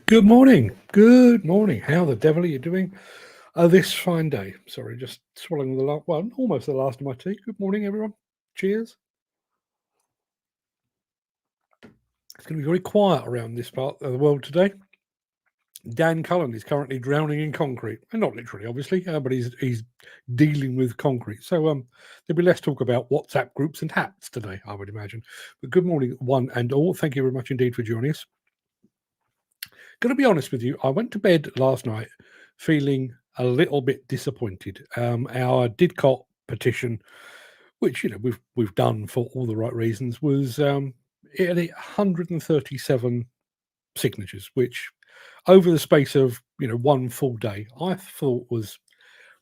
Good morning. Good morning. How the devil are you doing this fine day? Sorry, just swallowing the last, well, almost the last of my tea. Good morning, everyone. Cheers. It's going to be very quiet around this part of the world today. Dan Cullen is currently drowning in concrete, and not literally, obviously, but he's dealing with concrete. So there'll be less talk about WhatsApp groups and hats today, I would imagine. But good morning, one and all. Thank you very much indeed for joining us. Going to be honest with you, I went to bed last night feeling a little bit disappointed. Our Didcot petition, which we've done for all the right reasons, was it had 137 signatures, which over the space of one full day, I thought was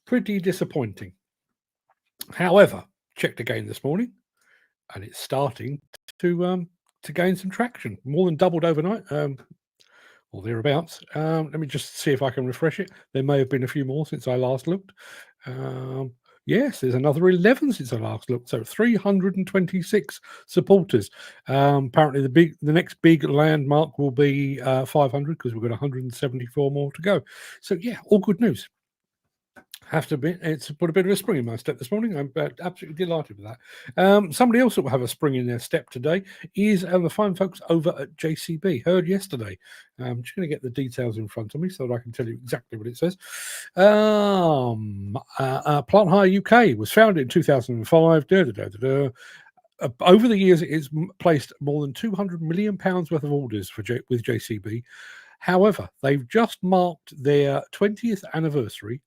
pretty disappointing. However, checked again this morning, and it's starting to gain some traction. More than doubled overnight. Or thereabouts. Let me just see if I can refresh it. There may have been a few more since I last looked. Yes, there's another 11 since I last looked. So 326 supporters. Apparently, the next big landmark will be 500 because we've got 174 more to go. So yeah, all good news. Have to be. It's put a bit of a spring in my step this morning. I'm absolutely delighted with that. Somebody else that will have a spring in their step today is the fine folks over at JCB. Heard yesterday. I'm just going to get the details in front of me so that I can tell you exactly what it says. Plant Hire UK was founded in 2005. Over the years, it has placed more than £200 million worth of orders with JCB. However, they've just marked their 20th anniversary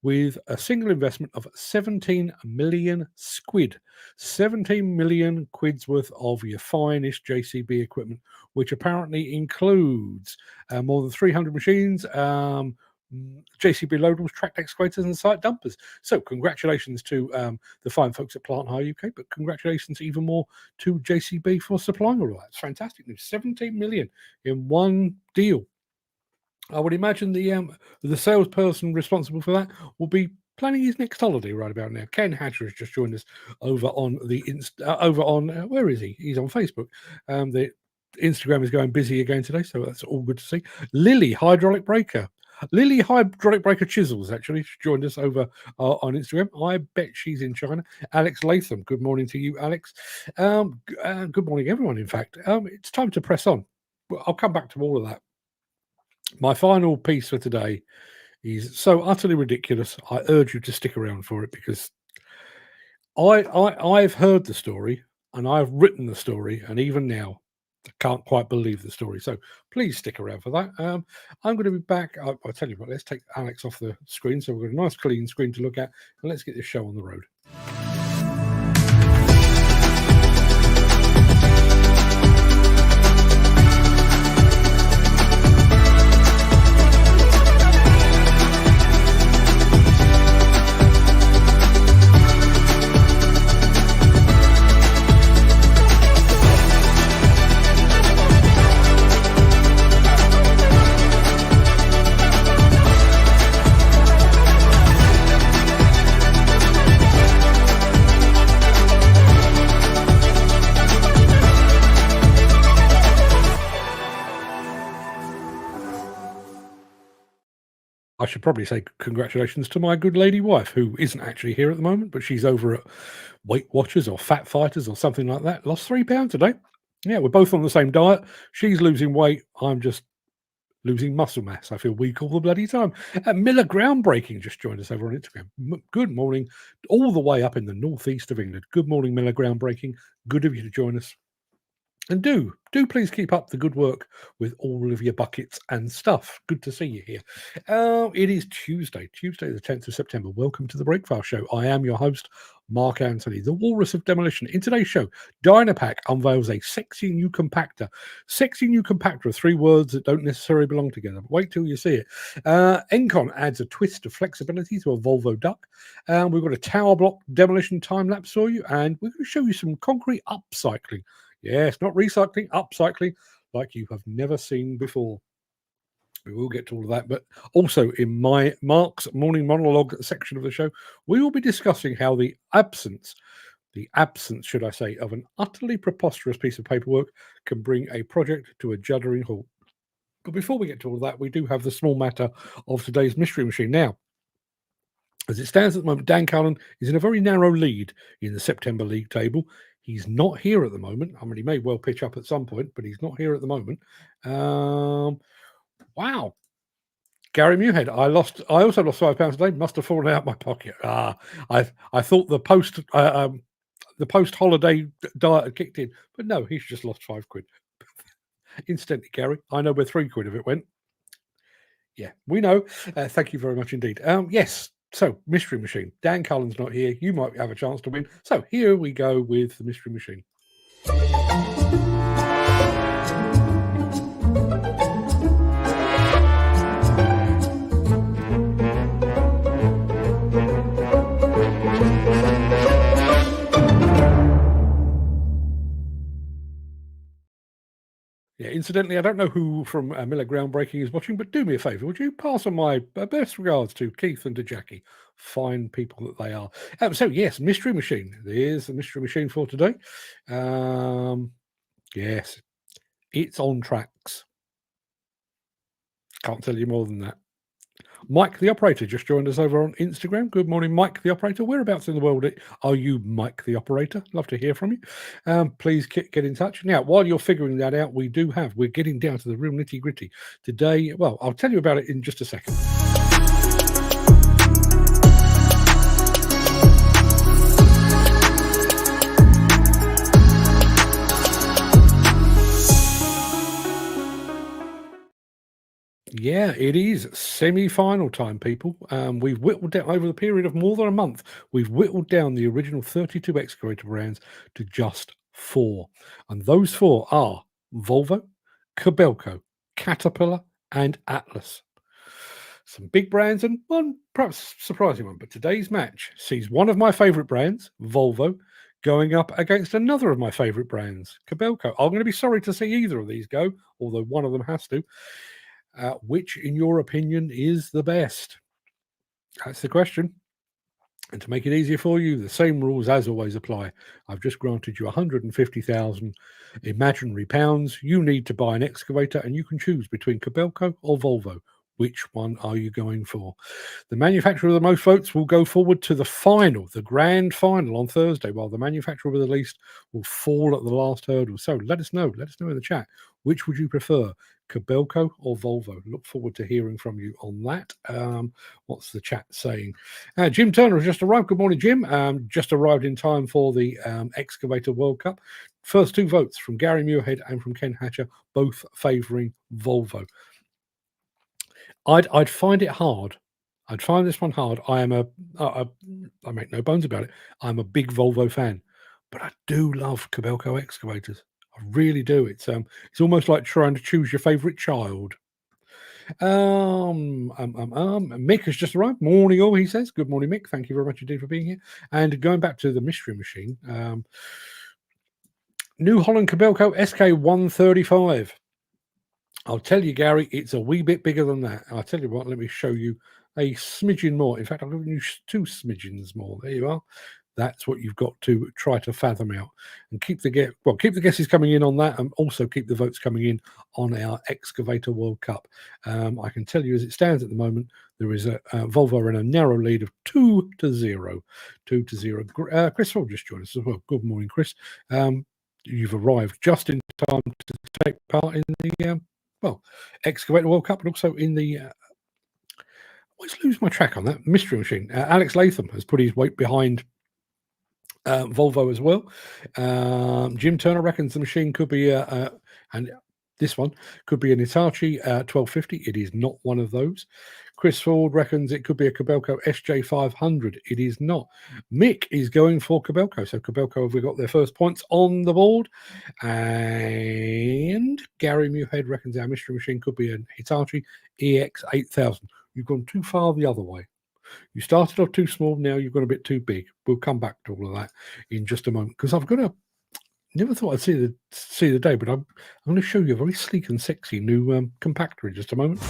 with a single investment of 17 million squid. 17 million quid's worth of your finest JCB equipment, which apparently includes more than 300 machines, JCB loadables, tracked excavators, and site dumpers. So congratulations to the fine folks at Plant Hire UK, but congratulations even more to JCB for supplying all of that. It's fantastic news. 17 million in one deal. I would imagine the salesperson responsible for that will be planning his next holiday right about now. Ken Hatcher has just joined us over on where is he? He's on Facebook. The Instagram is going busy again today, so that's all good to see. Lily Hydraulic Breaker Chisels actually joined us over on Instagram. I bet she's in China. Alex Latham, good morning to you, Alex. Good morning, everyone. In fact, it's time to press on. I'll come back to all of that. My final piece for today is so utterly ridiculous. I urge you to stick around for it because I've heard the story and I've written the story, and even now I can't quite believe the story. So please stick around for that. I'm going to be back. I'll tell you what, let's take Alex off the screen so we've got a nice clean screen to look at, and let's get this show on the road. I should probably say congratulations to my good lady wife, who isn't actually here at the moment, but she's over at Weight Watchers or Fat Fighters or something like that. Lost 3 pounds today. Yeah, we're both on the same diet. She's losing weight. I'm just losing muscle mass. I feel weak all the bloody time. Miller Groundbreaking just joined us over on Instagram. Good morning, all the way up in the northeast of England. Good morning, Miller Groundbreaking. Good of you to join us. And do please keep up the good work with all of your buckets and stuff. Good to see you here. It is Tuesday the 10th of September. Welcome to the Breakfast Show. I am your host, Mark Anthony, the Walrus of Demolition. In today's show, Dynapac unveils a sexy new compactor. Sexy new compactor are 3 words that don't necessarily belong together, but wait till you see it. Encon adds a twist of flexibility to a Volvo duck. We've got a tower block demolition time-lapse for you, and we're going to show you some concrete upcycling. Yes, not recycling, upcycling, like you have never seen before. We will get to all of that, but also in my Mark's morning monologue section of the show, we will be discussing how the absence, should I say, of an utterly preposterous piece of paperwork can bring a project to a juddering halt. But before we get to all of that, we do have the small matter of today's mystery machine. Now, as it stands at the moment, Dan Cullen is in a very narrow lead in the September league table. He's not here at the moment. I mean, he may well pitch up at some point, but he's not here at the moment. Wow. Gary Muirhead, I also lost £5 today. Must have fallen out my pocket. I thought the post-holiday diet had kicked in, but no, he's just lost £5. Incidentally, Gary, I know where £3 of it went. Yeah, we know. Thank you very much indeed. Yes, so mystery machine. Dan Cullen's not here. You might have a chance to win. So here we go with the mystery machine. Yeah, incidentally, I don't know who from Miller Groundbreaking is watching, but do me a favour, would you pass on my best regards to Keith and to Jackie? Fine people that they are. So, yes, mystery machine. There's the mystery machine for today. Yes, it's on tracks. Can't tell you more than that. Mike the operator just joined us over on Instagram. Good morning, Mike the operator. Whereabouts in the world are you, Mike the operator? Love to hear from you. Please get in touch. Now, while you're figuring that out, we're getting down to the real nitty gritty today. Well, I'll tell you about it in just a second. Yeah, it is semi-final time, people. We've whittled down over the period of more than a month. We've whittled down the original 32 excavator brands to just 4, and those 4 are Volvo, Kobelco, Caterpillar, and Atlas. Some big brands and one perhaps surprising one. But today's match sees one of my favourite brands, Volvo, going up against another of my favourite brands, Kobelco. I'm going to be sorry to see either of these go, although one of them has to. Which, in your opinion, is the best? That's the question. And to make it easier for you, the same rules as always apply. I've just granted you 150,000 imaginary pounds. You need to buy an excavator, and you can choose between Kobelco or Volvo. Which one are you going for? The manufacturer with the most votes will go forward to the final, the grand final on Thursday, while the manufacturer with the least will fall at the last hurdle. So let us know in the chat. Which would you prefer, Kobelco or Volvo? Look forward to hearing from you on that. What's the chat saying? Jim Turner has just arrived. Good morning, Jim. Just arrived in time for the Excavator World Cup. First 2 votes from Gary Muirhead and from Ken Hatcher, both favouring Volvo. I'd find it hard. I'd find this one hard. I make no bones about it. I'm a big Volvo fan, but I do love Kobelco excavators. I really do. It's almost like trying to choose your favourite child. Mick has just arrived. Morning all, he says. Good morning, Mick. Thank you very much indeed for being here. And going back to the mystery machine, New Holland Kobelco SK135. I'll tell you, Gary, it's a wee bit bigger than that. I'll tell you what, let me show you a smidgen more. In fact, I've given you 2 smidgens more. There you are. That's what you've got to try to fathom out. And keep the guesses coming in on that, and also keep the votes coming in on our Excavator World Cup. I can tell you, as it stands at the moment, there is a Volvo in a narrow lead of 2-0. 2-0. Chris Hall just joined us as well. Good morning, Chris. You've arrived just in time to take part in the Excavator World Cup, but also in the I always lose my track on that mystery machine. Alex Latham has put his weight behind Volvo as well. Jim Turner reckons the machine could be and this one could be an Hitachi 1250. It is not one of those. Chris Ford reckons it could be a Kobelco SJ500. It is not. Mick is going for Kobelco. So Kobelco have got their first points on the board. And Gary Muirhead reckons our mystery machine could be an Hitachi EX8000. You've gone too far the other way. You started off too small. Now you've gone a bit too big. We'll come back to all of that in just a moment, because I've got a never thought I'd see the day, but I'm going to show you a very sleek and sexy new compactor in just a moment.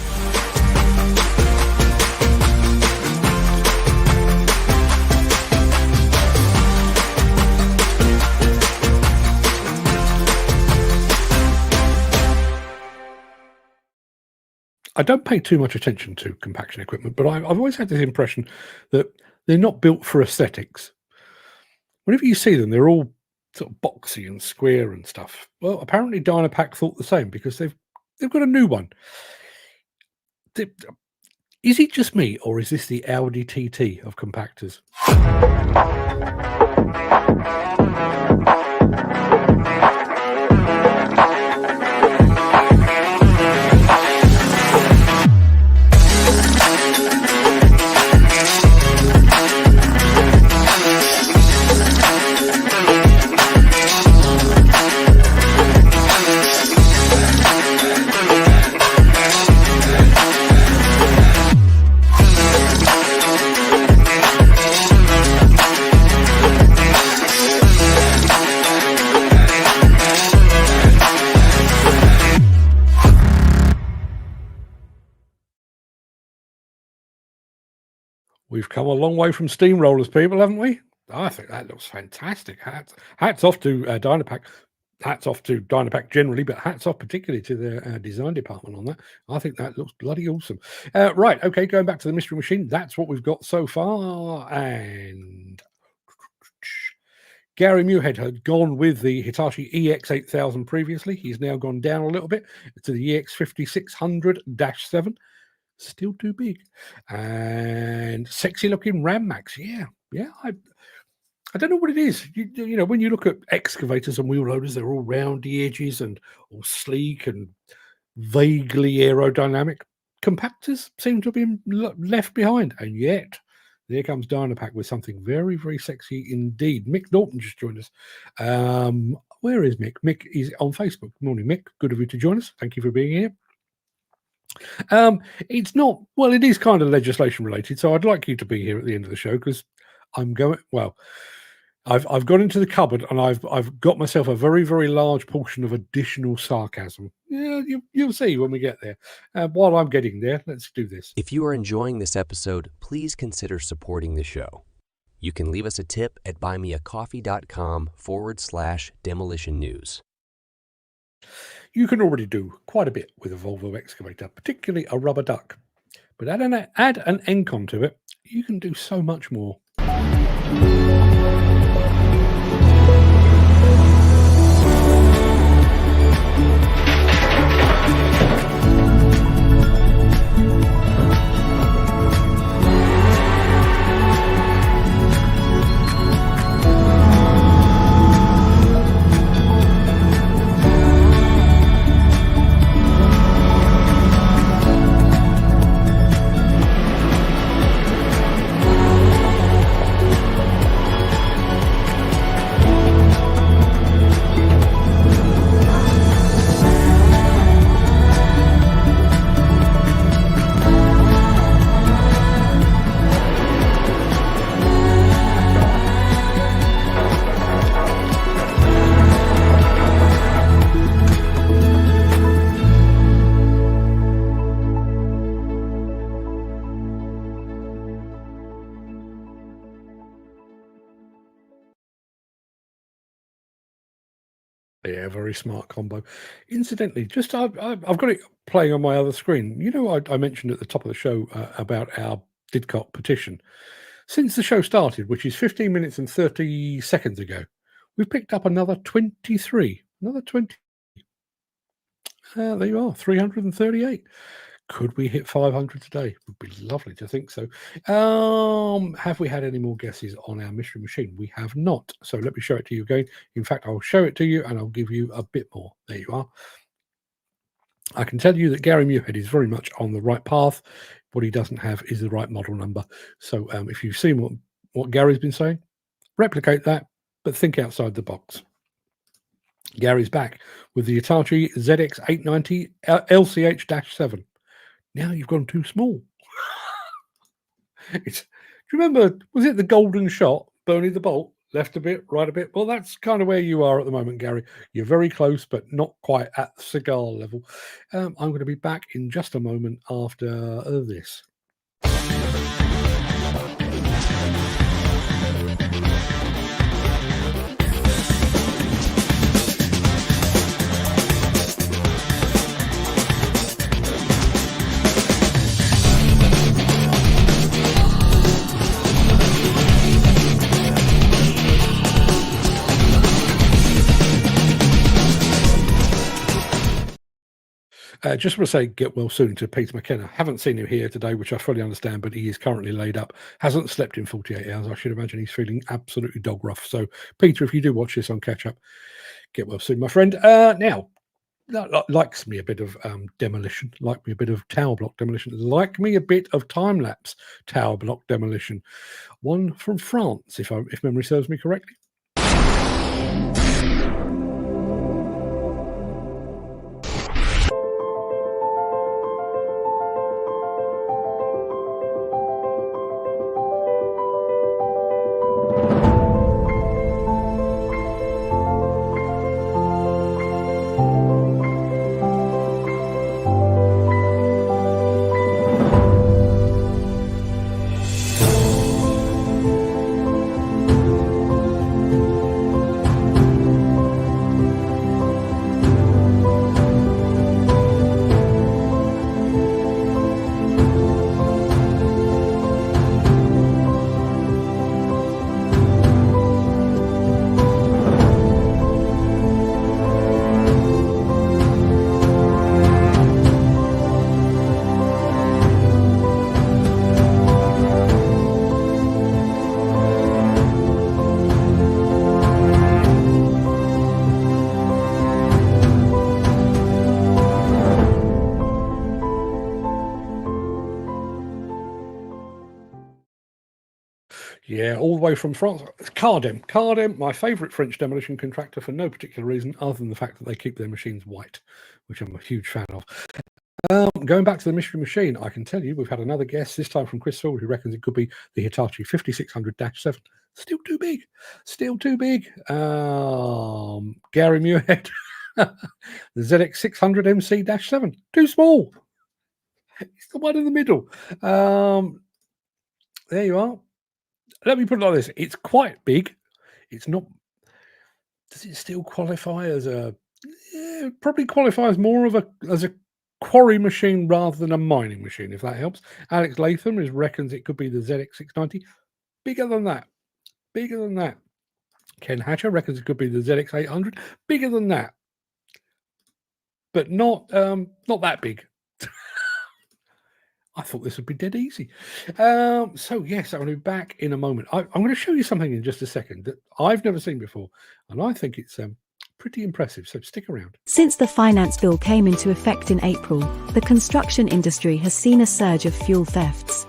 I don't pay too much attention to compaction equipment, but I've always had this impression that they're not built for aesthetics. Whenever you see them, they're all sort of boxy and square and stuff. Well, apparently Dynapac thought the same because they've got a new one. Is it just me, or is this the Audi TT of compactors? We've come a long way from steamrollers, people, haven't we? I think that looks fantastic. Hats off to Dynapac. Hats off to Dynapac generally, but hats off particularly to their design department on that. I think that looks bloody awesome. Right, okay, going back to the mystery machine. That's what we've got so far. And Gary Muirhead had gone with the Hitachi EX8000 previously. He's now gone down a little bit to the EX5600-7. Still too big. And sexy looking Ram Max. Yeah. I don't know what it is. You know, when you look at excavators and wheel loaders, they're all roundy edges and all sleek and vaguely aerodynamic. Compactors seem to have been left behind. And yet, there comes Dynapac with something very, very sexy indeed. Mick Norton just joined us. Where is Mick? Mick is on Facebook. Good morning, Mick. Good of you to join us. Thank you for being here. It's not, well, it is kind of legislation related, so I'd like you to be here at the end of the show because I'm going, well, I've gone into the cupboard and I've got myself a very, very large portion of additional sarcasm. Yeah, you'll see when we get there. While I'm getting there, let's do this. If you are enjoying this episode, please consider supporting the show. You can leave us a tip at buymeacoffee.com/demolition news. You can already do quite a bit with a Volvo excavator, particularly a rubber duck. But add an Encon to it, you can do so much more. Yeah, very smart combo. Incidentally, just I've got it playing on my other screen. You know, I mentioned at the top of the show about our Didcot petition. Since the show started, which is 15 minutes and 30 seconds ago, we've picked up another 23. Another 20. There you are, 338. Could we hit 500 today? Would be lovely to think so. Have we had any more guesses on our mystery machine? We have not. So let me show it to you again. In fact, I'll show it to you and I'll give you a bit more. There you are. I can tell you that Gary Muirhead is very much on the right path. What he doesn't have is the right model number. So if you've seen what Gary's been saying, replicate that, but think outside the box. Gary's back with the Hitachi ZX890 LCH-7. Now you've gone too small. Do you remember, was it the golden shot, Bernie the Bolt? Left a bit, right a bit. Well, that's kind of where you are at the moment, Gary. You're very close, but not quite at cigar level. I'm going to be back in just a moment after this. Just want to say get well soon to Peter McKenna. Haven't seen him here today, which I fully understand, but he is currently laid up. Hasn't slept in 48 hours. I should imagine he's feeling absolutely dog rough. So, Peter, if you do watch this on catch up, get well soon, my friend. Now, likes me a bit of demolition, like me a bit of tower block demolition, like me a bit of time lapse tower block demolition. One from France, if memory serves me correctly. Yeah, all the way from France. Cardem, my favourite French demolition contractor for no particular reason other than the fact that they keep their machines white, which I'm a huge fan of. Going back to the mystery machine, I can tell you we've had another guest, this time from Chris Field, who reckons it could be the Hitachi 5600-7. Still too big. Gary Muirhead, the ZX600 MC-7. Too small. It's the one in the middle. There you are. Let me put it like this. It's quite big. It's not... Does it still qualify as a... Yeah, it probably qualifies more as a quarry machine rather than a mining machine, if that helps. Alex Latham reckons it could be the ZX690. Bigger than that. Ken Hatcher reckons it could be the ZX800. Bigger than that. But not that big. I thought this would be dead easy. So yes, I'm going to be back in a moment. I'm going to show you something in just a second that I've never seen before, and I think it's pretty impressive. So stick around. Since the finance bill came into effect in April, the construction industry has seen a surge of fuel thefts.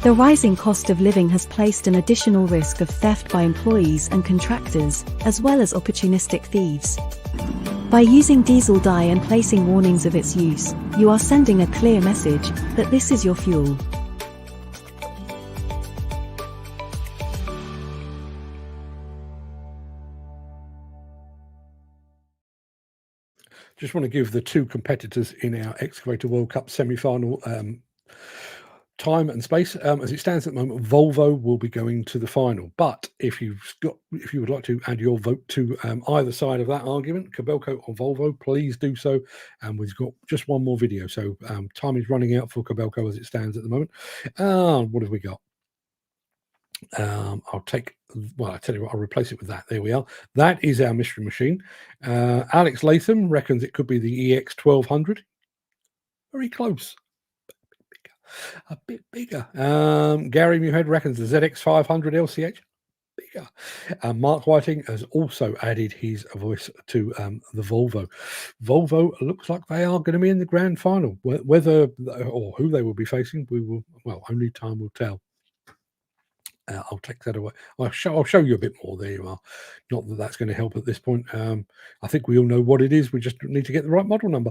The rising cost of living has placed an additional risk of theft by employees and contractors, as well as opportunistic thieves. By using diesel dye and placing warnings of its use, you are sending a clear message that this is your fuel. Just want to give the two competitors in our Excavator World Cup semi-final time and space. As it stands at the moment, Volvo will be going to the final. But if you would like to add your vote to either side of that argument, Kobelco or Volvo, please do so. And we've got just one more video, so time is running out for Kobelco as it stands at the moment. What have we got? I tell you what, I'll replace it with that. There we are. That is our mystery machine. Alex Latham reckons it could be the EX1200. Very close. A bit bigger. Gary Muirhead reckons the ZX500 LCH. Bigger. Mark Whiting has also added his voice to the Volvo. Volvo looks like they are going to be in the grand final. Whether or who they will be facing, only time will tell. I'll take that away. I'll show you a bit more. There you are. Not that that's going to help at this point. I think we all know what it is. We just need to get the right model number.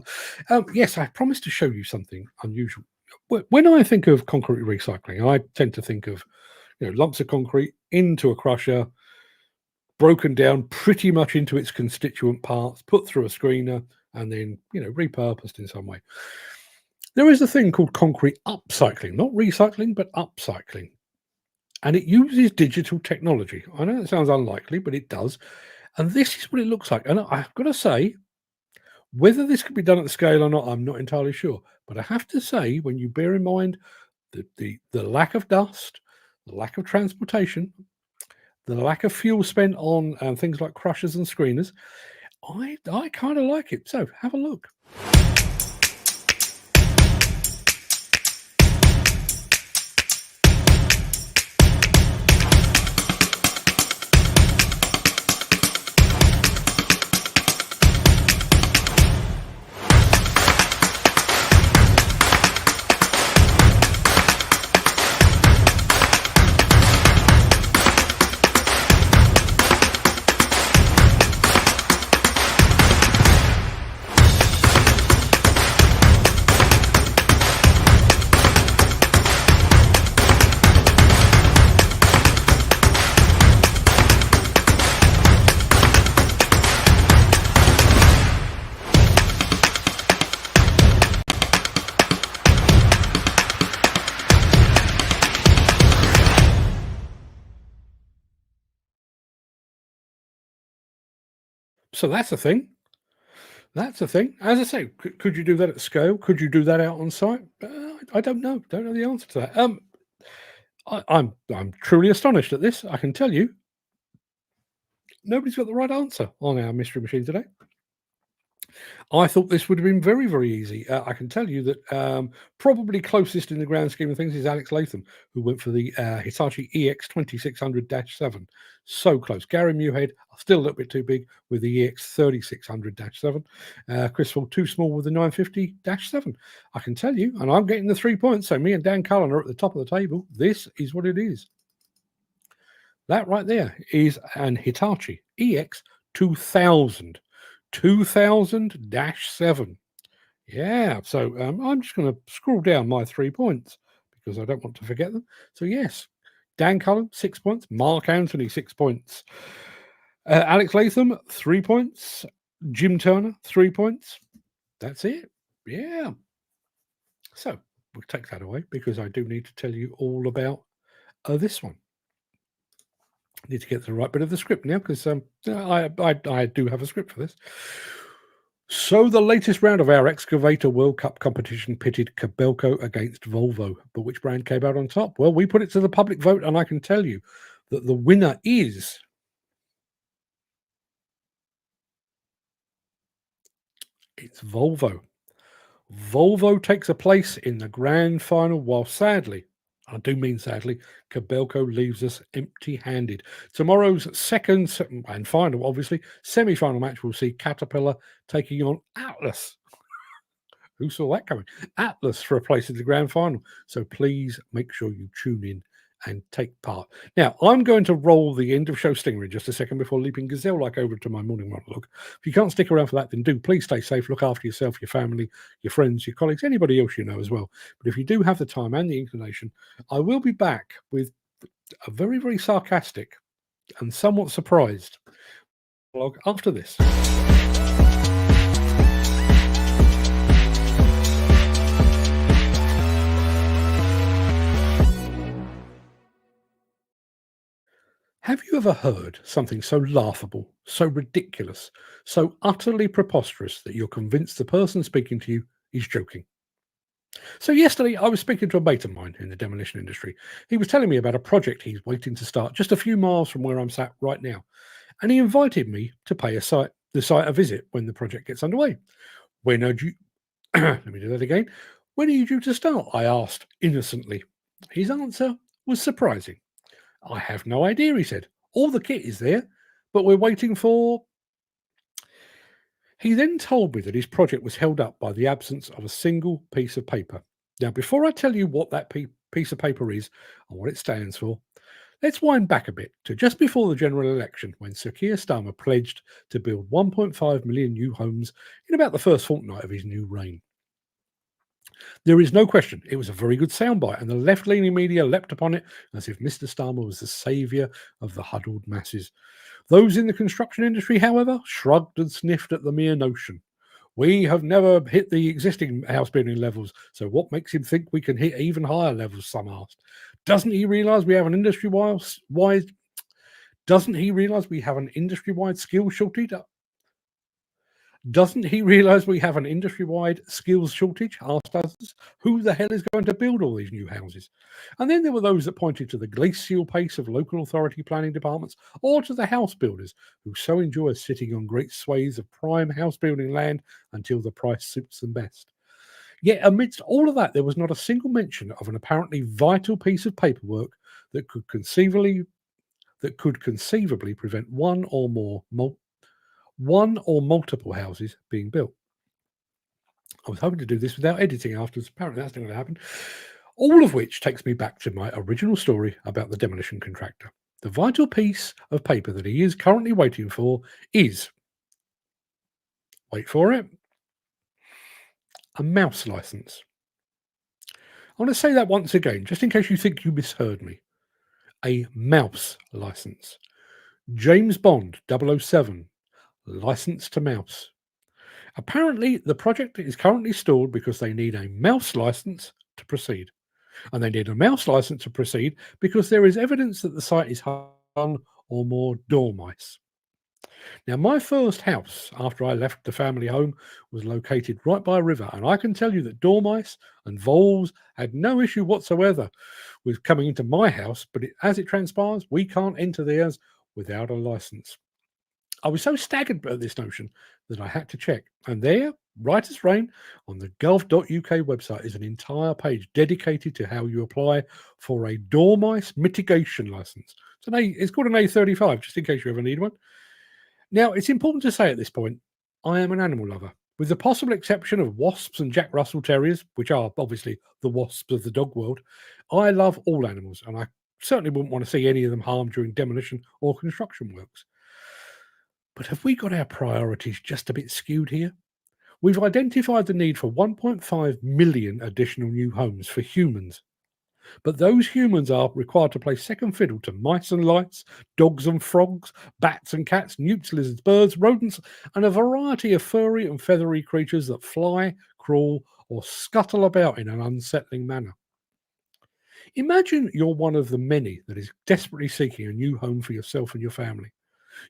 Yes, I promised to show you something unusual. When I think of concrete recycling, I tend to think of lumps of concrete into a crusher, broken down pretty much into its constituent parts, put through a screener, and then repurposed in some way. There is a thing called concrete upcycling, not recycling, but upcycling. And it uses digital technology. I know that sounds unlikely, but it does. And this is what it looks like. And I've got to say, whether this could be done at the scale or not, I'm not entirely sure. But I have to say, when you bear in mind the lack of dust, the lack of transportation, the lack of fuel spent on things like crushers and screeners, I kind of like it. So have a look. So that's a thing. That's a thing. As I say, could you do that at scale? Could you do that out on site? I don't know. Don't know the answer to that. I'm truly astonished at this. I can tell you, nobody's got the right answer on our mystery machine today. I thought this would have been very, very easy. I can tell you that probably closest in the grand scheme of things is Alex Latham, who went for the Hitachi EX 2600-7. So close. Gary Muirhead, still a little bit too big with the EX 3600-7. Chris Ford, too small with the 950-7. I can tell you, and I'm getting the 3 points. So me and Dan Cullen are at the top of the table. This is what it is. That right there is an Hitachi EX 2000. 2000-7. Yeah, so I'm just going to scroll down my 3 points because I don't want to forget them. So yes, Dan Cullen, 6 points. Mark Anthony, 6 points. Alex Latham, 3 points. Jim Turner, 3 points. That's it. Yeah. So we'll take that away because I do need to tell you all about this one. Need to get to the right bit of the script now because I do have a script for this. So the latest round of our Excavator World Cup competition pitted Kobelco against Volvo, but which brand came out on top? Well, we put it to the public vote, and I can tell you that the winner is it's Volvo. Volvo takes a place in the grand final, while sadly, I do mean sadly, Kobelco leaves us empty-handed. Tomorrow's second and final, obviously, semi-final match will see Caterpillar taking on Atlas. Who saw that coming? Atlas for a place in the grand final. So please make sure you tune in and take part. Now, I'm going to roll the end of show stinger in just a second before leaping gazelle-like over to my morning monologue. If you can't stick around for that, then do please stay safe, look after yourself, your family, your friends, your colleagues, anybody else you know as well. But if you do have the time and the inclination, I will be back with a very, very sarcastic and somewhat surprised monologue after this. Have you ever heard something so laughable, so ridiculous, so utterly preposterous that you're convinced the person speaking to you is joking? So yesterday I was speaking to a mate of mine in the demolition industry. He was telling me about a project he's waiting to start just a few miles from where I'm sat right now. And he invited me to pay the site a visit when the project gets underway. When are you let me do that again. When are you due to start? I asked innocently. His answer was surprising. I have no idea, he said. All the kit is there, but we're waiting for... He then told me that his project was held up by the absence of a single piece of paper. Now, before I tell you what that piece of paper is and what it stands for, let's wind back a bit to just before the general election when Sir Keir Starmer pledged to build 1.5 million new homes in about the first fortnight of his new reign. There is no question it was a very good soundbite, and the left-leaning media leapt upon it as if Mr. Starmer was the saviour of the huddled masses. Those in the construction industry, however, shrugged and sniffed at the mere notion. We have never hit the existing house building levels, so what makes him think we can hit even higher levels, some asked. Doesn't he realise we have an industry-wide skills shortage? Doesn't he realise we have an industry-wide skills shortage? Asked others. Who the hell is going to build all these new houses? And then there were those that pointed to the glacial pace of local authority planning departments or to the house builders who so enjoy sitting on great swathes of prime house building land until the price suits them best. Yet amidst all of that, there was not a single mention of an apparently vital piece of paperwork that could conceivably prevent one or multiple houses being built. I was hoping to do this without editing afterwards. Apparently that's not going to happen. All of which takes me back to my original story about the demolition contractor. The vital piece of paper that he is currently waiting for is, wait for it, a mouse license. I want to say that once again, just in case you think you misheard me. A mouse license. James Bond 007. License to mouse. Apparently, the project is currently stalled because they need a mouse license to proceed. And they need a mouse license to proceed because there is evidence that the site is one or more dormice. Now, my first house after I left the family home was located right by a river, and I can tell you that dormice and voles had no issue whatsoever with coming into my house, but as it transpires, we can't enter theirs without a license. I was so staggered at this notion that I had to check, and there, right as rain, on the gov.uk website is an entire page dedicated to how you apply for a dormice mitigation license. It's called an A35, just in case you ever need one. Now, it's important to say at this point, I am an animal lover. With the possible exception of wasps and Jack Russell Terriers, which are obviously the wasps of the dog world, I love all animals, and I certainly wouldn't want to see any of them harmed during demolition or construction works. But have we got our priorities just a bit skewed here? We've identified the need for 1.5 million additional new homes for humans. But those humans are required to play second fiddle to mice and lights, dogs and frogs, bats and cats, newts, lizards, birds, rodents, and a variety of furry and feathery creatures that fly, crawl, or scuttle about in an unsettling manner. Imagine you're one of the many that is desperately seeking a new home for yourself and your family.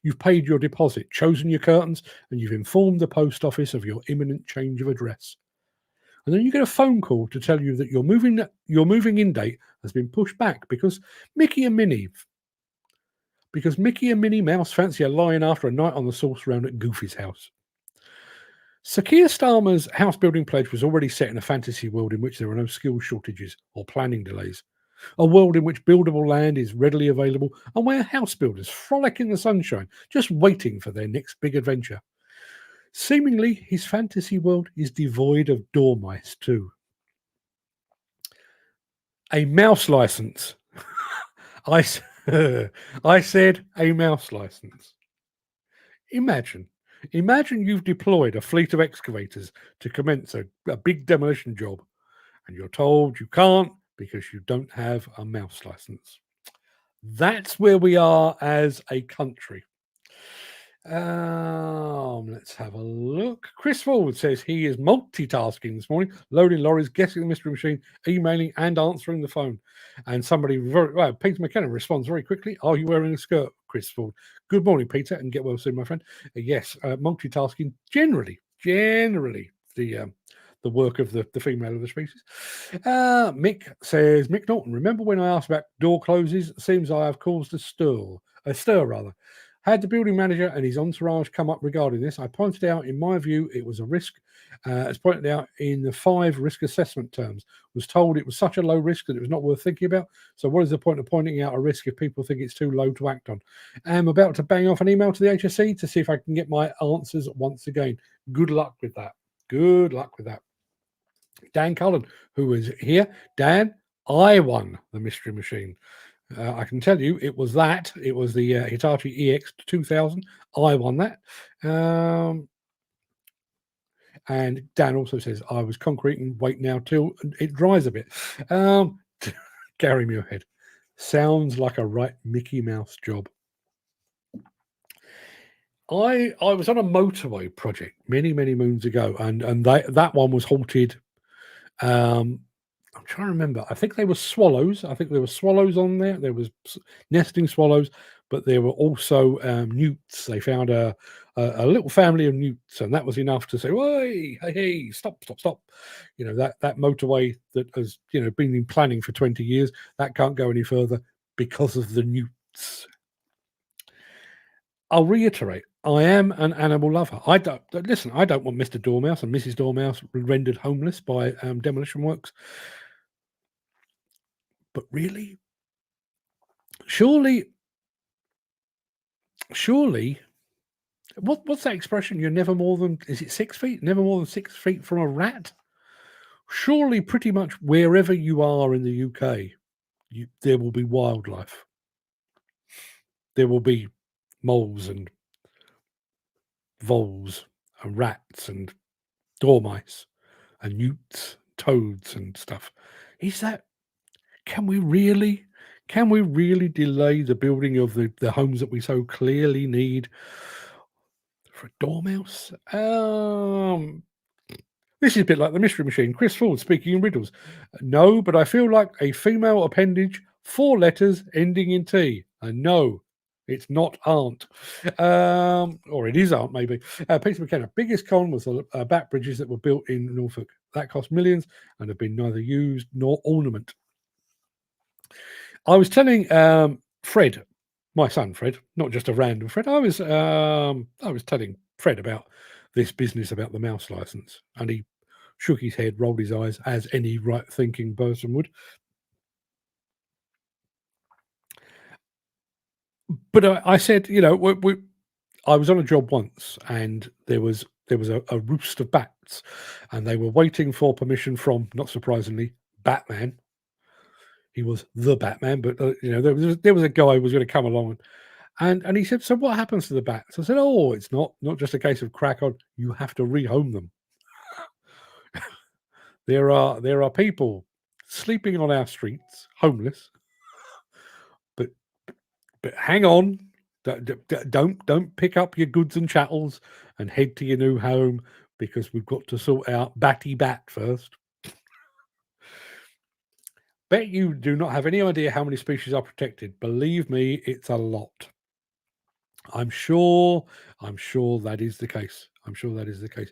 You've paid your deposit, chosen your curtains, and you've informed the post office of your imminent change of address. And then you get a phone call to tell you that your moving in date has been pushed back because Mickey and Minnie Mouse fancy a lion after a night on the sauce round at Goofy's house. Sir Keir Starmer's house building pledge was already set in a fantasy world in which there are no skill shortages or planning delays. A world in which buildable land is readily available and where house builders frolic in the sunshine, just waiting for their next big adventure. Seemingly, his fantasy world is devoid of dormice too. A mouse license. I said a mouse license. Imagine you've deployed a fleet of excavators to commence a big demolition job, and you're told you can't because you don't have a mouse license. That's where we are as a country. Let's have a look. Chris Forward says he is multitasking this morning, loading lorries, guessing the mystery machine, emailing and answering the phone. And somebody Peter McKenna responds very quickly. Are you wearing a skirt, Chris Forward? Good morning, Peter, and get well soon, my friend. Yes, multitasking generally the work of the female of the species. Mick says, Mick Norton, remember when I asked about door closes? Seems I have caused a stir. Had the building manager and his entourage come up regarding this? I pointed out, in my view, it was a risk. As pointed out in the 5 risk assessment terms, was told it was such a low risk that it was not worth thinking about. So what is the point of pointing out a risk if people think it's too low to act on? I'm about to bang off an email to the HSE to see if I can get my answers once again. Good luck with that. Dan Cullen, who is here. Dan, I won the mystery machine. I can tell you it was the Hitachi EX 2000. I won that. And Dan also says, I was concrete and wait now till it dries a bit. Gary Muirhead. Sounds like a right Mickey Mouse job. I was on a motorway project many moons ago, and that one was halted. I'm trying to remember. I think they were swallows. I think there were swallows on there. There was nesting swallows, but there were also newts. They found a little family of newts, and that was enough to say, hey, stop. You know, that motorway that has, been in planning for 20 years, that can't go any further because of the newts. I'll reiterate, I am an animal lover. I don't want Mr. Dormouse and Mrs. Dormouse rendered homeless by demolition works. But really, surely, what's that expression? You're never more than, is it 6 feet? Never more than 6 feet from a rat? Surely, pretty much wherever you are in the UK, there will be wildlife. There will be moles and voles and rats and dormice and newts, toads and stuff. Can we really delay the building of the homes that we so clearly need for a dormouse? This is a bit like the mystery machine. Chris Ford speaking in riddles. No, but I feel like a female appendage, 4 letters ending in T. And no, It's not Aunt. Or it is Aunt, maybe. Peter McKenna. Biggest con was the back bridges that were built in Norfolk. That cost millions and have been neither used nor ornament. I was telling Fred, my son Fred, not just a random Fred. I was telling Fred about this business about the mouse license, and he shook his head, rolled his eyes, as any right-thinking person would. But I said, you know, I was on a job once, and there was a roost of bats, and they were waiting for permission from, not surprisingly, Batman. He was the Batman, but you know, there was a guy who was going to come along, and he said, "So what happens to the bats?" I said, "Oh, it's not just a case of crack on. You have to rehome them. There are people sleeping on our streets, homeless. But hang on, don't pick up your goods and chattels and head to your new home, because we've got to sort out Batty Bat first." Bet you do not have any idea how many species are protected. Believe me, it's a lot. I'm sure that is the case. I'm sure that is the case.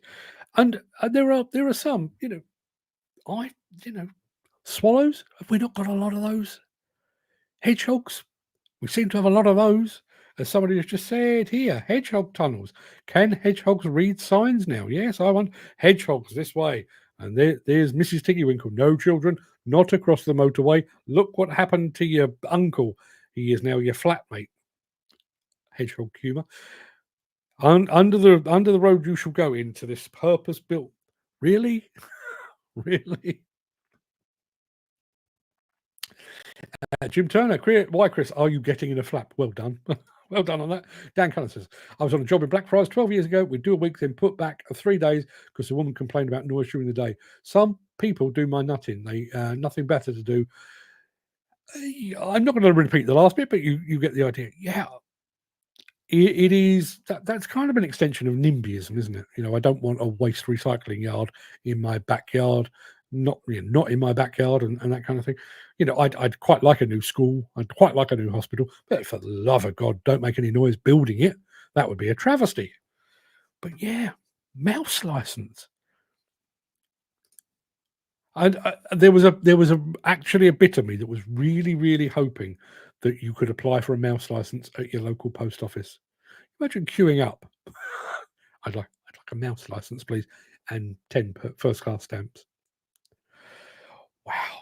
And there are some, you know, swallows. Have we not got a lot of those? Hedgehogs. We seem to have a lot of those. As somebody has just said here, hedgehog tunnels. Can hedgehogs read signs now? Yes, I want hedgehogs this way. And there's Mrs. Tiggywinkle. No children, not across the motorway. Look what happened to your uncle. He is now your flatmate. Hedgehog humour. Under the road you shall go into this purpose-built. Really? Really? Jim Turner, why, Chris, are you getting in a flap? Well done. Well done on that. Dan Cullen says, I was on a job in Blackfriars 12 years ago. We'd do a week, then put back 3 days because the woman complained about noise during the day. Some people do my nutting. They nothing better to do. I'm not going to repeat the last bit, but you get the idea. Yeah, it is. That's kind of an extension of NIMBYism, isn't it? You know, I don't want a waste recycling yard in my backyard. Not in my backyard and that kind of thing. You know, I'd quite like a new school. I'd quite like a new hospital. But for the love of God, don't make any noise building it. That would be a travesty. But yeah, mouse license. And there was actually a bit of me that was really, really hoping that you could apply for a mouse license at your local post office. Imagine queuing up. I'd like a mouse license, please, and 10 first class stamps. Wow.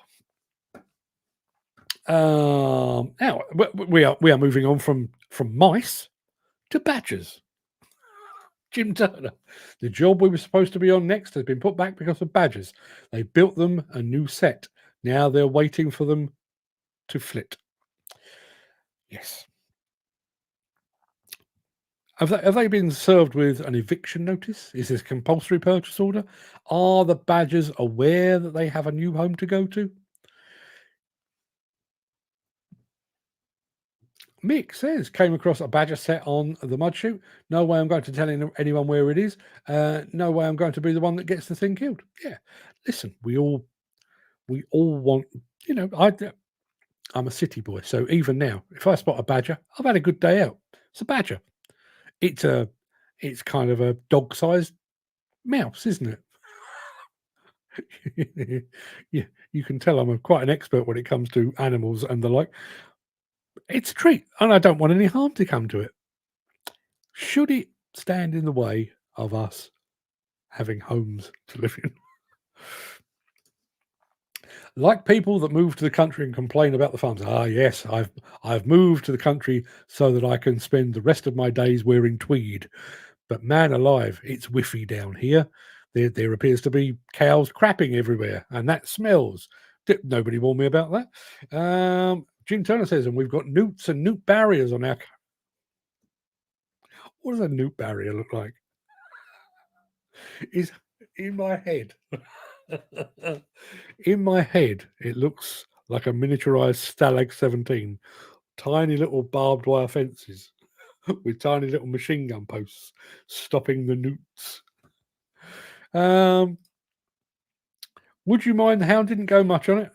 Now we are moving on from mice to badgers. Jim Turner. The job we were supposed to be on next has been put back because of badgers. They built them a new set. Now they're waiting for them to flit. Yes. Have they been served with an eviction notice? Is this compulsory purchase order? Are the badgers aware that they have a new home to go to? Mick says, came across a badger set on the mud chute. No way I'm going to tell anyone where it is. No way I'm going to be the one that gets the thing killed. Yeah. Listen, we all want, you know, I'm a city boy. So even now, if I spot a badger, I've had a good day out. It's a badger. It's kind of a dog-sized mouse, isn't it? Yeah, you can tell I'm quite an expert when it comes to animals and the like. It's a treat, and I don't want any harm to come to it. Should it stand in the way of us having homes to live in? Like people that move to the country and complain about the farms. Ah, yes, I've moved to the country so that I can spend the rest of my days wearing tweed. But man alive, it's whiffy down here. There appears to be cows crapping everywhere, and that smells. Nobody warned me about that. Jim Turner says, and we've got newts and newt barriers on our. What does a newt barrier look like? Is in my head. In my head, it looks like a miniaturized Stalag 17. Tiny little barbed wire fences with tiny little machine gun posts stopping the newts. Would you mind? The hound didn't go much on it.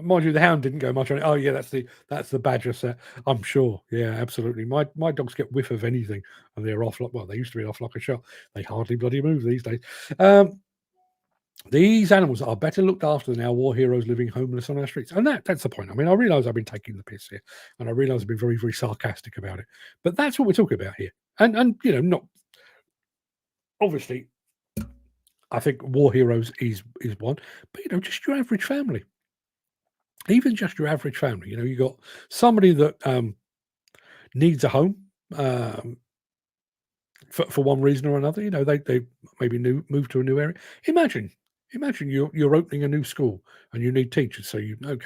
Mind you, the hound didn't go much on it. Oh yeah, that's the badger set. I'm sure. Yeah, absolutely. My dogs get whiff of anything, and they're off like, well, they used to be off like a shot. They hardly bloody move these days. These animals are better looked after than our war heroes living homeless on our streets. And that's the point. I mean, I realise I've been taking the piss here, and I realise I've been very, very sarcastic about it. But that's what we're talking about here. And not obviously, I think war heroes is one, but just your average family. Even just your average family. You got somebody that needs a home. For one reason or another, they maybe move to a new area. Imagine you're opening a new school and you need teachers. So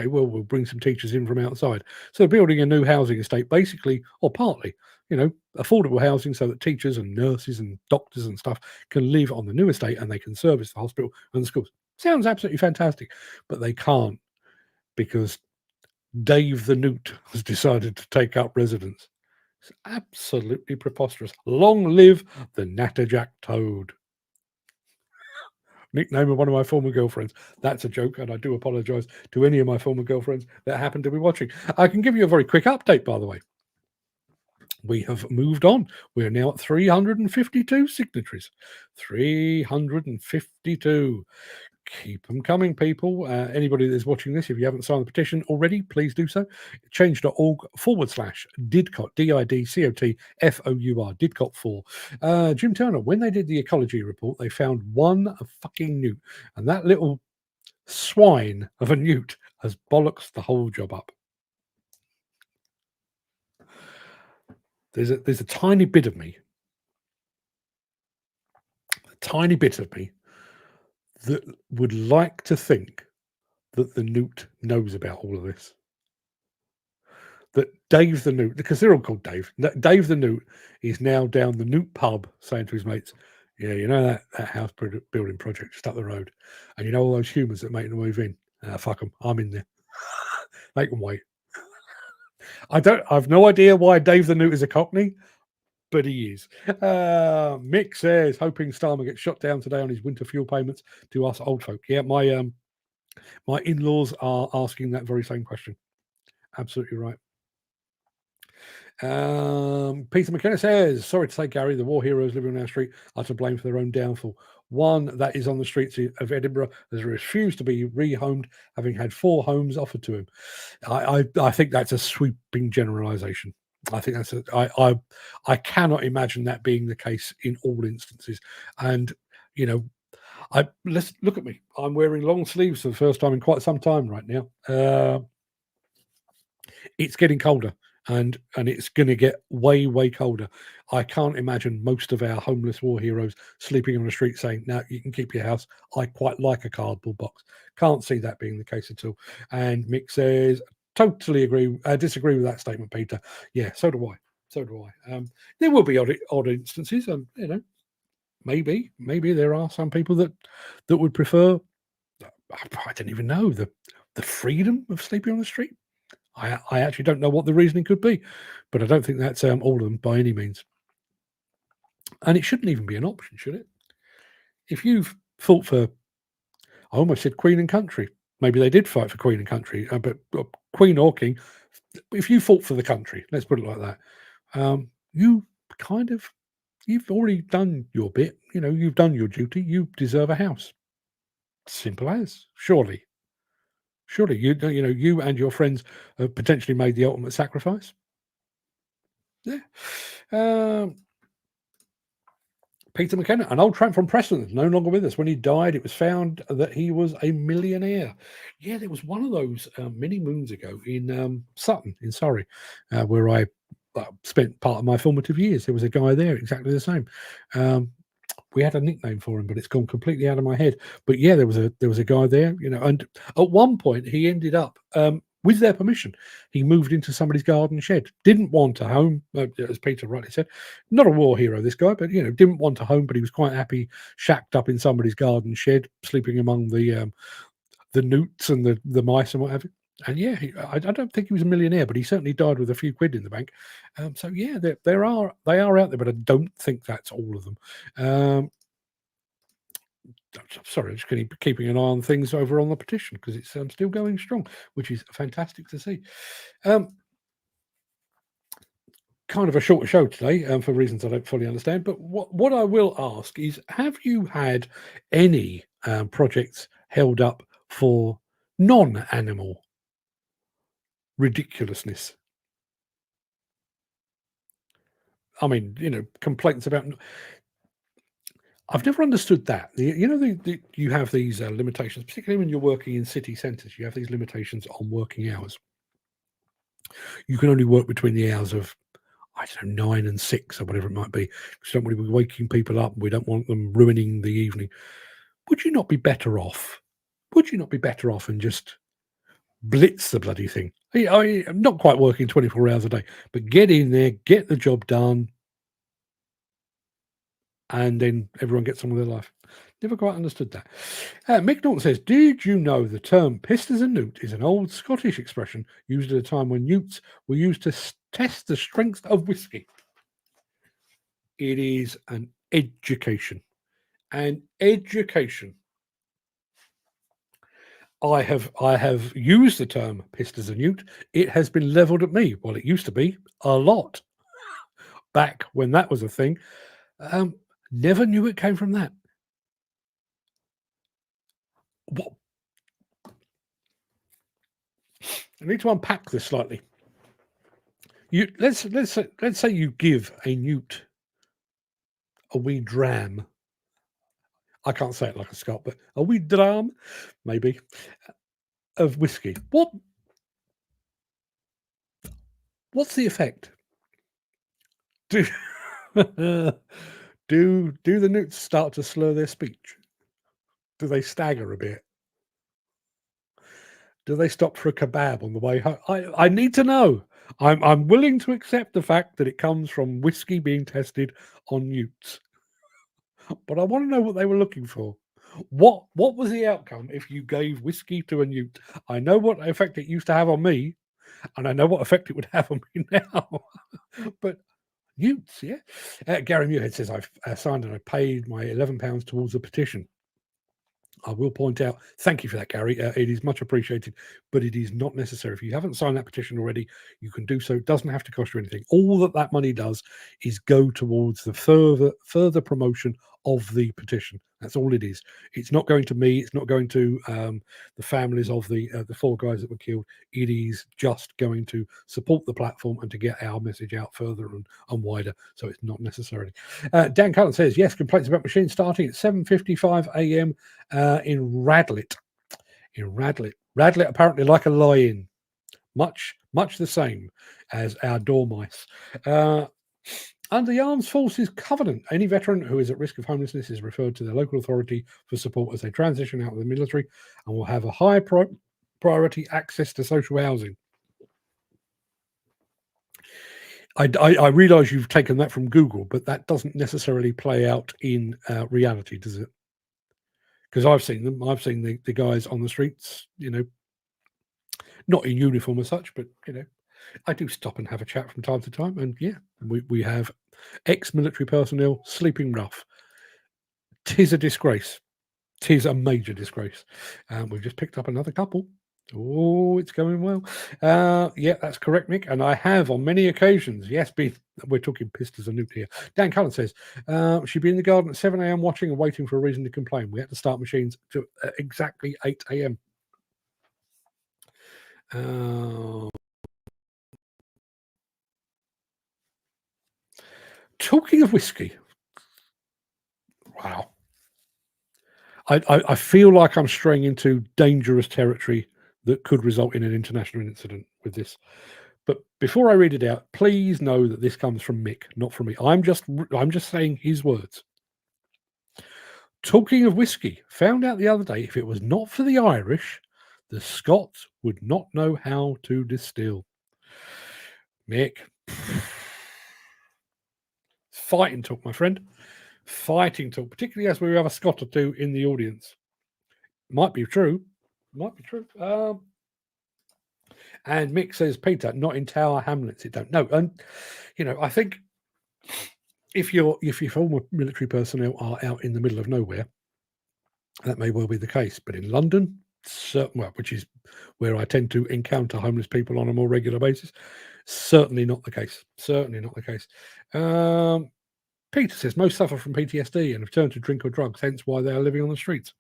we'll bring some teachers in from outside. So building a new housing estate, basically, or partly, affordable housing so that teachers and nurses and doctors and stuff can live on the new estate and they can service the hospital and the schools. Sounds absolutely fantastic, but they can't because Dave the Newt has decided to take up residence. It's absolutely preposterous. Long live the Natterjack Toad. Nickname of one of my former girlfriends. That's a joke, and I do apologise to any of my former girlfriends that happen to be watching. I can give you a very quick update, by the way. We have moved on. We're now at 352 signatories. 352. Keep them coming, people. Anybody that's watching this, if you haven't signed the petition already, please do so. Change.org/Didcot, DIDCOTFOUR, Didcot 4. Jim Turner, when they did the ecology report, they found one fucking newt, and that little swine of a newt has bollocks the whole job up. There's a tiny bit of me, that would like to think that the newt knows about all of this. That Dave the Newt, because they're all called Dave. Dave the Newt is now down the Newt pub saying to his mates, yeah, that house building project just up the road. And all those humans that make the move in. Fuck them. I'm in there. They can wait. I've no idea why Dave the Newt is a Cockney, but he is. Mick says, hoping Starmer gets shot down today on his winter fuel payments to us old folk. Yeah, my in-laws are asking that very same question. Absolutely right. Peter McKenna says, sorry to say, Gary, the war heroes living on our street are to blame for their own downfall. One that is on the streets of Edinburgh has refused to be rehomed, having had 4 homes offered to him. I think that's a sweeping generalisation. I think that's I cannot imagine that being the case in all instances. And let's look at me. I'm wearing long sleeves for the first time in quite some time right now. It's getting colder, and it's going to get way, way colder. I can't imagine most of our homeless war heroes sleeping on the street saying, "No, you can keep your house. I quite like a cardboard box." Can't see that being the case at all. And Mick says, totally disagree with that statement, Peter. Yeah, so do I. There will be odd instances, and maybe there are some people that would prefer, I don't even know, the freedom of sleeping on the street. I actually don't know what the reasoning could be, but I don't think that's all of them by any means. And it shouldn't even be an option, should it? If you've fought for, I almost said Queen and Country. Maybe they did fight for Queen and Country, but Queen or King, if you fought for the country, let's put it like that, you've already done your bit. You've done your duty. You deserve a house. Simple as. Surely you and your friends have potentially made the ultimate sacrifice. Yeah. Peter McKenna, an old tramp from Preston, no longer with us. When he died, it was found that he was a millionaire. Yeah, there was one of those many moons ago in Sutton, in Surrey, where I spent part of my formative years. There was a guy there exactly the same. We had a nickname for him, but it's gone completely out of my head. But yeah, there was a guy there, and at one point he ended up, with their permission, he moved into somebody's garden shed. Didn't want a home, as Peter rightly said. Not a war hero, this guy, but didn't want a home, but he was quite happy shacked up in somebody's garden shed, sleeping among the newts and the mice and what have you. And yeah, I don't think he was a millionaire, but he certainly died with a few quid in the bank. So yeah, they are out there, but I don't think that's all of them. sorry, I'm just keeping an eye on things over on the petition because it's still going strong, which is fantastic to see. Kind of a shorter show today for reasons I don't fully understand. But what I will ask is, have you had any projects held up for non-animal ridiculousness? I mean, complaints about. I've never understood that. You have these limitations, particularly when you're working in city centres. You have these limitations on working hours. You can only work between the hours of, I don't know, 9 and 6 or whatever it might be. Because don't want to be waking people up. We don't want them ruining the evening. Would you not be better off? Would you not be better off and just blitz the bloody thing? I'm not quite working 24 hours a day, but get in there, get the job done, and then everyone gets on with their life. Never quite understood that. Mick Norton says, did you know the term pissed as a newt is an old Scottish expression used at a time when newts were used to test the strength of whiskey? It is an education. An education. I have used the term pissed as a newt. It has been levelled at me. Well, it used to be a lot back when that was a thing. Never knew it came from that. What? I need to unpack this slightly. Let's say you give a newt a wee dram. I can't say it like a Scot, but a wee dram, maybe, of whiskey. What's the effect? Do the newts start to slur their speech? Do they stagger a bit? Do they stop for a kebab on the way home? I need to know. I'm willing to accept the fact that it comes from whiskey being tested on newts, but I want to know what they were looking for. What was the outcome if you gave whiskey to a newt? I know what effect it used to have on me, and I know what effect it would have on me now. But newts, yeah. Gary Muirhead says, I've signed and I paid my £11 towards the petition. I will point out, thank you for that, Gary. It is much appreciated, but it is not necessary. If you haven't signed that petition already, you can do so. It doesn't have to cost you anything. All that money does is go towards the further promotion of the petition. That's all it is. It's not going to me. It's not going to the families of the 4 guys that were killed. It is just going to support the platform and to get our message out further and wider. So it's not necessarily. Dan Cullen says, yes, complaints about machines starting at 7:55 a.m. In Radlett. Radlett apparently like a lion. Much the same as our dormice. Under the Armed Forces Covenant, any veteran who is at risk of homelessness is referred to their local authority for support as they transition out of the military and will have a high priority access to social housing. I realise you've taken that from Google, but that doesn't necessarily play out in reality, does it? Because I've seen them. I've seen the guys on the streets, not in uniform as such, but, I do stop and have a chat from time to time. And, yeah, we have ex-military personnel sleeping rough. 'Tis a disgrace. 'Tis a major disgrace. We've just picked up another couple. Oh, it's going well. Yeah, that's correct, Mick. And I have on many occasions, yes, we're talking pissed as a newt here. Dan Cullen says, she'd be in the garden at 7 a.m. watching and waiting for a reason to complain. We had to start machines to exactly 8 a.m. Talking of whiskey, wow. I feel like I'm straying into dangerous territory that could result in an international incident with this. But before I read it out, please know that this comes from Mick, not from me. I'm just saying his words. Talking of whiskey, found out the other day, if it was not for the Irish, the Scots would not know how to distill. Mick, fighting talk, my friend. Fighting talk, particularly as we have a Scot or two in the audience. Might be true. And Mick says, Peter, not in Tower Hamlets. It don't. No, and I think if your former military personnel are out in the middle of nowhere, That may well be the case, but in London, which is where I tend to encounter homeless people on a more regular basis, certainly not the case. Certainly not the case. Peter says most suffer from PTSD and have turned to drink or drugs, hence why they are living on the streets.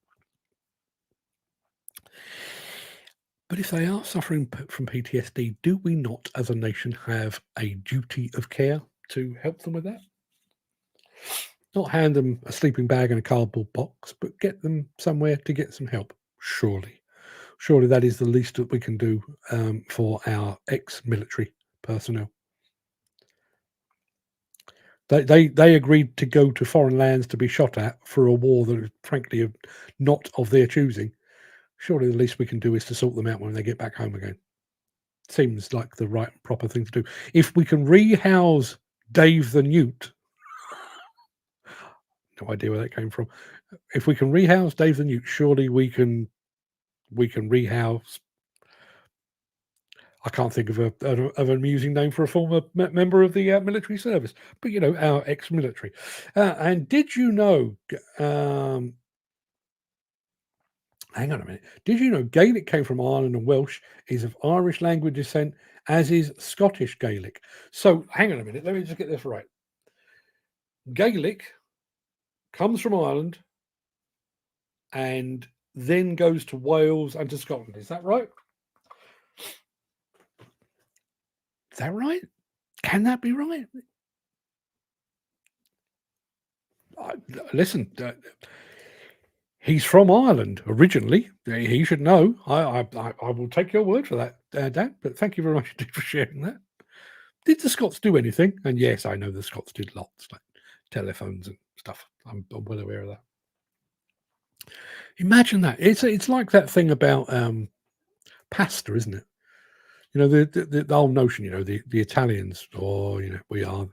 But if they are suffering from PTSD, do we not, as a nation, have a duty of care to help them with that? Not hand them a sleeping bag and a cardboard box, but get them somewhere to get some help. Surely that is the least that we can do for our ex-military personnel. They agreed to go to foreign lands to be shot at for a war that is frankly not of their choosing. Surely the least we can do is to sort them out when they get back home again. Seems like the right and proper thing to do. If we can rehouse Dave the Newt, no idea where that came from. If we can rehouse Dave the Newt, surely we can rehouse. I can't think of an amusing name for a former member of the military service, but our ex-military. And did you know? Hang on a minute. Did you know Gaelic came from Ireland and Welsh is of Irish language descent, as is Scottish Gaelic? So hang on a minute. Let me just get this right. Gaelic comes from Ireland and then goes to Wales and to Scotland. Is that right? Is that right? Can that be right? Listen, he's from Ireland originally. He should know. I will take your word for that, Dan. But thank you very much for sharing that. Did the Scots do anything? And yes, I know the Scots did lots, like telephones and stuff. I'm well aware of that. Imagine that. It's like that thing about pasta, isn't it? The whole notion. The Italians, or we are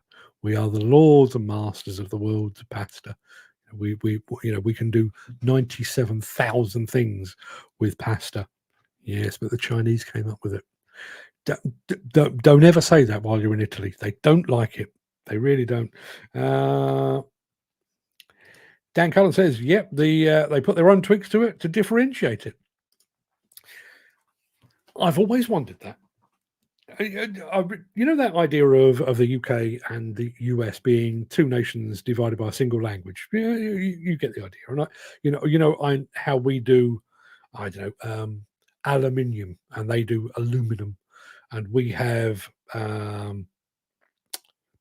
the lords and masters of the world's pasta. We can do 97,000 things with pasta. Yes, but the Chinese came up with it. Don't ever say that while you're in Italy. They don't like it. They really don't. Dan Cullen says, yep, they put their own tweaks to it to differentiate it. I've always wondered that. That idea of the UK and the US being two nations divided by a single language. You get the idea, right? How we do, I don't know, aluminium, and they do aluminum, and we have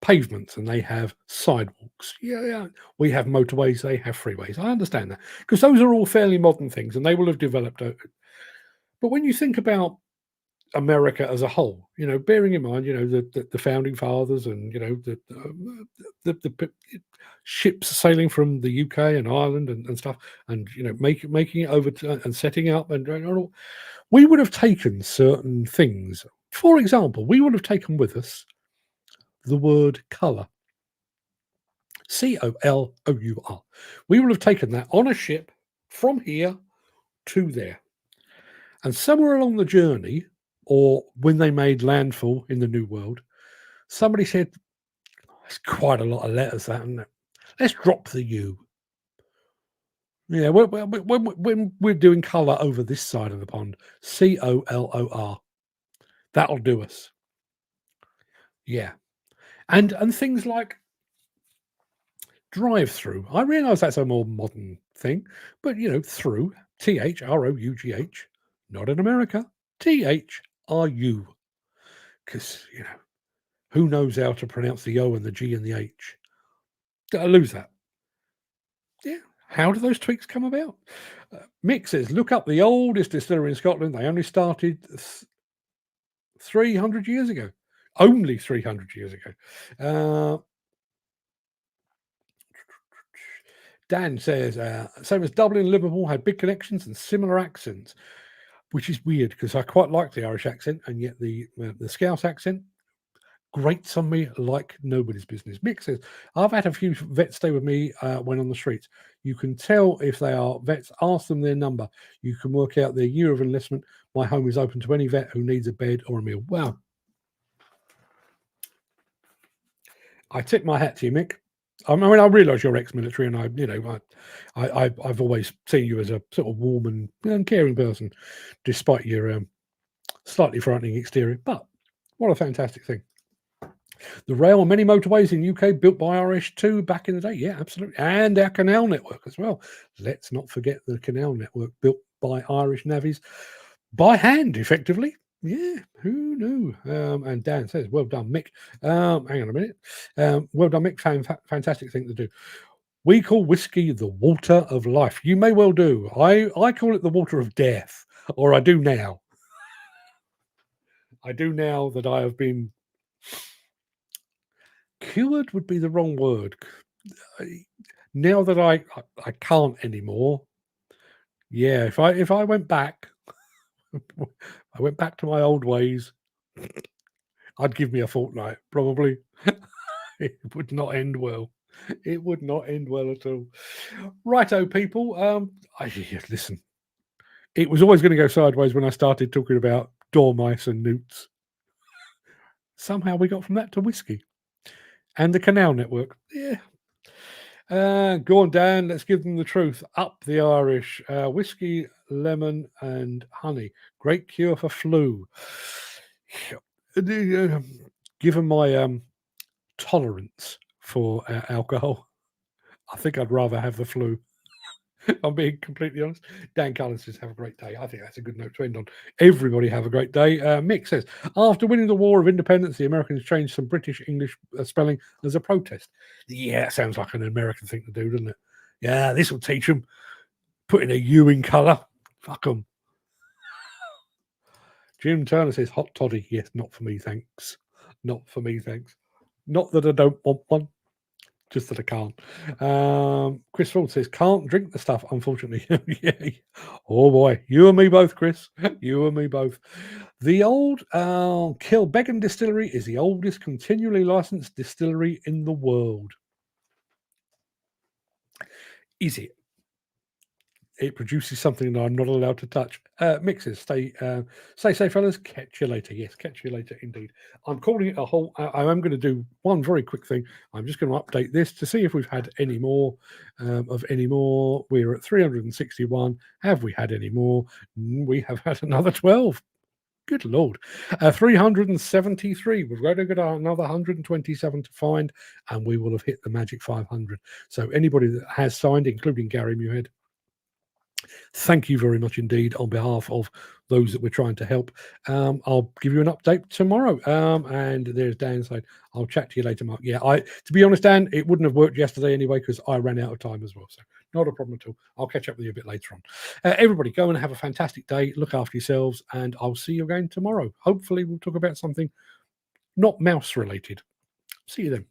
pavements and they have sidewalks. Yeah. We have motorways, they have freeways. I understand that, because those are all fairly modern things and they will have developed. But when you think about America as a whole, bearing in mind, the founding fathers, and the ships sailing from the UK and Ireland and stuff, and making it over to and setting up, and we would have taken certain things. For example, we would have taken with us the word colour, COLOUR. We would have taken that on a ship from here to there, and somewhere along the journey, or when they made landfall in the New World, somebody said, "It's quite a lot of letters, that, isn't it? Let's drop the U." Yeah, when we're doing colour over this side of the pond, COLOR, that'll do us. Yeah, and things like drive-through. I realise that's a more modern thing, but through, THROUGH, not in America, THRU, because who knows how to pronounce the O and the G and the H? Did I lose that? Yeah. How do those tweaks come about? Mick says, look up the oldest distillery in Scotland. They only started 300 years ago. Only 300 years ago. Dan says, same as Dublin and Liverpool had big connections and similar accents, which is weird because I quite like the Irish accent, and yet the Scouse accent grates on me like nobody's business. Mick says, I've had a few vets stay with me when on the streets. You can tell if they are vets. Ask them their number. You can work out their year of enlistment. My home is open to any vet who needs a bed or a meal. Wow. I tip my hat to you, Mick. I mean, I realise you're ex-military, and I've always seen you as a sort of warm and caring person, despite your slightly frightening exterior. But what a fantastic thing! The rail on many motorways in UK built by Irish too back in the day. Yeah, absolutely. And our canal network as well. Let's not forget the canal network built by Irish navvies by hand, effectively. Yeah, who knew? And Dan says, well done, Mick. Hang on a minute. Well done, Mick. Fantastic thing to do. We call whiskey the water of life. You may well do. I call it the water of death, or I do now. I do now that I have been cured would be the wrong word. Now that I can't anymore. Yeah, if I went back, I went back to my old ways, I'd give me a fortnight, probably. It would not end well. It would not end well at all. Righto, people. Listen, it was always going to go sideways when I started talking about dormice and newts. Somehow we got from that to whiskey and the canal network. Yeah. Go on, Dan. Let's give them the truth. Up the Irish. Whiskey, lemon, and honey. Great cure for flu. Given my tolerance for alcohol, I think I'd rather have the flu. I'm being completely honest. Dan Cullen says, have a great day. I think that's a good note to end on. Everybody have a great day. Mick says, after winning the War of Independence, the Americans changed some British English spelling as a protest. Yeah, it sounds like an American thing to do, doesn't it? Yeah, this will teach them. Put in a U in colour. Fuck them. Jim Turner says, hot toddy. Yes, not for me, thanks. Not for me, thanks. Not that I don't want one. Just that I can't. Chris Ford says, can't drink the stuff, unfortunately. Yeah. Oh boy, you and me both, Chris. You and me both. The old Kilbeggan Distillery is the oldest continually licensed distillery in the world. Is it? It produces something that I'm not allowed to touch. Mixes. Stay safe, fellas. Catch you later. Yes, catch you later indeed. I'm calling it a whole. I am going to do one very quick thing. I'm just going to update this to see if we've had any more of any more. We're at 361. Have we had any more? We have had another 12. Good Lord. 373. We've got to get another 127 to find, and we will have hit the magic 500. So anybody that has signed, including Gary Muirhead, thank you very much indeed on behalf of those that we're trying to help. I'll give you an update tomorrow. And there's Dan saying, I'll chat to you later, Mark. Yeah, to be honest, Dan, it wouldn't have worked yesterday anyway because I ran out of time as well. So not a problem at all. I'll catch up with you a bit later on. Everybody, go and have a fantastic day. Look after yourselves, and I'll see you again tomorrow. Hopefully, we'll talk about something not mouse related. See you then.